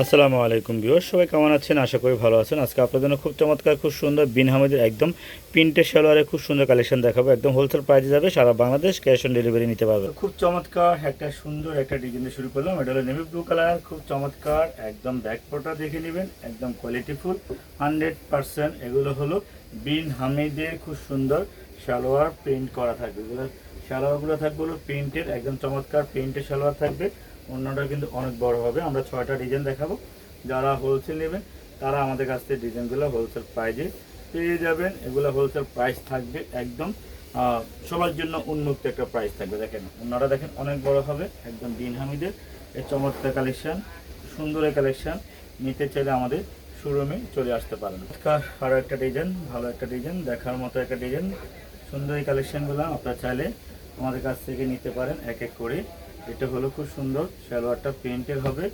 আসসালামু আলাইকুম ভিউয়ার্স, সবাই কেমন আছেন? আশা করি ভালো আছেন। আজকে আপনাদের জন্য খুব চমৎকার, খুব সুন্দর বিন হামিদের একদম প্রিন্টের সালোয়ারে খুব সুন্দর কালেকশন দেখাবো। একদম হোলসেল প্রাইসে যাবে, সারা বাংলাদেশ ক্যাশ অন ডেলিভারি নিতে পারবে। খুব চমৎকার একটা সুন্দর একটা ডিজাইন দিয়ে শুরু করলাম। এটা হলো নেভি ব্লু কালার, খুব চমৎকার একদম ব্যাকপোর্টটা দেখে নেবেন, একদম কোয়ালিটিফুল 100%। এগুলো হলো বিন হামিদের খুব সুন্দর সালোয়ার প্রিন্ট করা থাকবে। এগুলো সালোয়ারগুলো থাকবে হলো প্রিন্টের, একদম চমৎকার প্রিন্টের সালোয়ার থাকবে। অন্যটা কিন্তু অনেক বড় হবে। আমরা 6টা ডিজাইন দেখাবো। যারা হোলসেল নেবেন তারা আমাদের কাছ থেকে ডিজাইনগুলো হোলসেল প্রাইজে পেয়ে যাবেন। এগুলো হোলসেল প্রাইস থাকবে একদম সবার জন্য উন্মুক্ত একটা প্রাইস থাকবে। দেখেন অন্যরা দেখেন অনেক বড় হবে, একদম বিন হামিদের এই চমৎকার কালেকশান, সুন্দর এই কালেকশান নিতে চাইলে আমাদের শোরুমে চলে আসতে পারেন। আরও একটা ডিজাইন, ভালো একটা ডিজাইন, দেখার মতো একটা ডিজাইন, সুন্দর এই কালেকশানগুলো আপনারা চাইলে আমাদের কাছ থেকে নিতে পারেন এক এক করে। এটা হলো খুব সুন্দর, সালোয়ারটা প্রিন্টের হবে,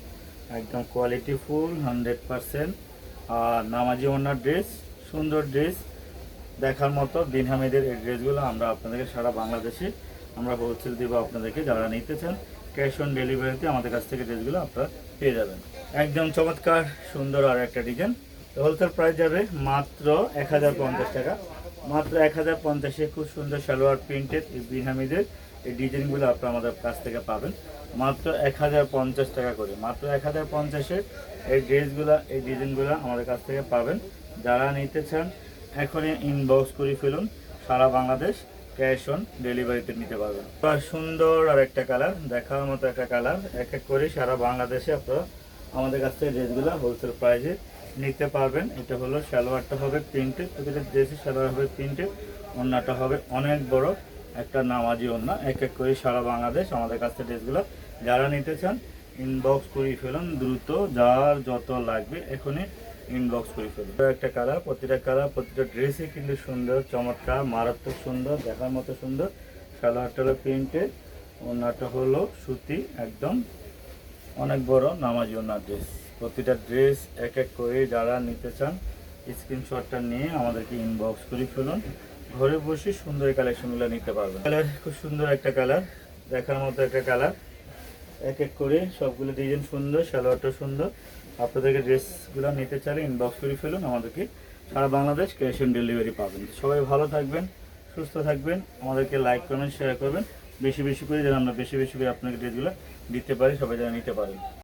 একদম কোয়ালিটি ফুল 100%। আর নামাজি ওনার ড্রেস, সুন্দর ড্রেস দেখার মতো বিন হামিদের এই ড্রেসগুলো আমরা আপনাদেরকে সারা বাংলাদেশে আমরা হোলসেল দেবো আপনাদেরকে। যারা নিতে চান ক্যাশ অন ডেলিভারিতে আমাদের কাছ থেকে ড্রেসগুলো আপনারা পেয়ে যাবেন। একদম চমৎকার সুন্দর আর একটা ডিজাইন। হোলসেল প্রাইস যাবে মাত্র 1050 টাকা। মাত্র 1050-এ খুব সুন্দর সালোয়ার প্রিন্টেড এই বিন হামিদের এই ডিজাইনগুলো আপনারা আমাদের কাছ থেকে পাবেন মাত্র 1050 টাকা করে। মাত্র 1050-এর এই ড্রেসগুলো, এই ডিজাইনগুলো আমাদের কাছ থেকে পাবেন। যারা নিতে চান এখনই ইনবক্স করে ফেলুন, সারা বাংলাদেশ ক্যাশ অন ডেলিভারিতে নিতে পারবেন। সুন্দর আর একটা কালার, দেখার মতো একটা কালার, এক এক করে সারা বাংলাদেশে আপনারা আমাদের কাছ থেকে ড্রেসগুলো হোলসেল প্রাইসে নিতে পারবেন। এটা হলো সালোয়ারটা হবে প্রিন্টেড, প্রতিটা ড্রেসের সালোয়ার হবে প্রিন্টেড, ওড়নাটা হবে অনেক বড় একটা নামাজি ওড়না। এক এক করে সারা বাংলাদেশ আমাদের কাছ থেকে ড্রেসগুলো যারা নিতে চান ইনবক্স করে ফেলুন দ্রুত, যার যত লাগবে এখনই ইনবক্স করে ফেলুন। একটা কালার, প্রতিটা ড্রেসই কিন্তু সুন্দর, চমৎকার, মারাত্মক সুন্দর, দেখার মতো সুন্দর। সালোয়ারটা হলো প্রিন্টেড, ওড়নাটা হলো সুতি, একদম অনেক বড় নামাজি ওড়নার ড্রেস। প্রতিটা ড্রেস এক এক করে যারা নিতে চান স্ক্রিনশটটা নিয়ে আমাদেরকে ইনবক্স করে ফেলুন। ঘরে বসে সুন্দর এই কালেকশনগুলো নিতে পারবেন। কালার খুব সুন্দর একটা কালার, দেখার মতো একটা কালার, এক এক করে সবগুলো ডিজাইন সুন্দর, সালোয়ারটা সুন্দর। আপনাদেরকে ড্রেসগুলো নিতে চাইলে ইনবক্স করে ফেলুন, আমাদেরকে সারা বাংলাদেশ ক্যাশ অন ডেলিভারি পাবেন। সবাই ভালো থাকবেন, সুস্থ থাকবেন, আমাদেরকে লাইক কমেন্ট শেয়ার করবেন বেশি বেশি করে, যেন আমরা বেশি বেশি করে আপনাকে ড্রেসগুলো দিতে পারি, সবাই যেন নিতে পারেন।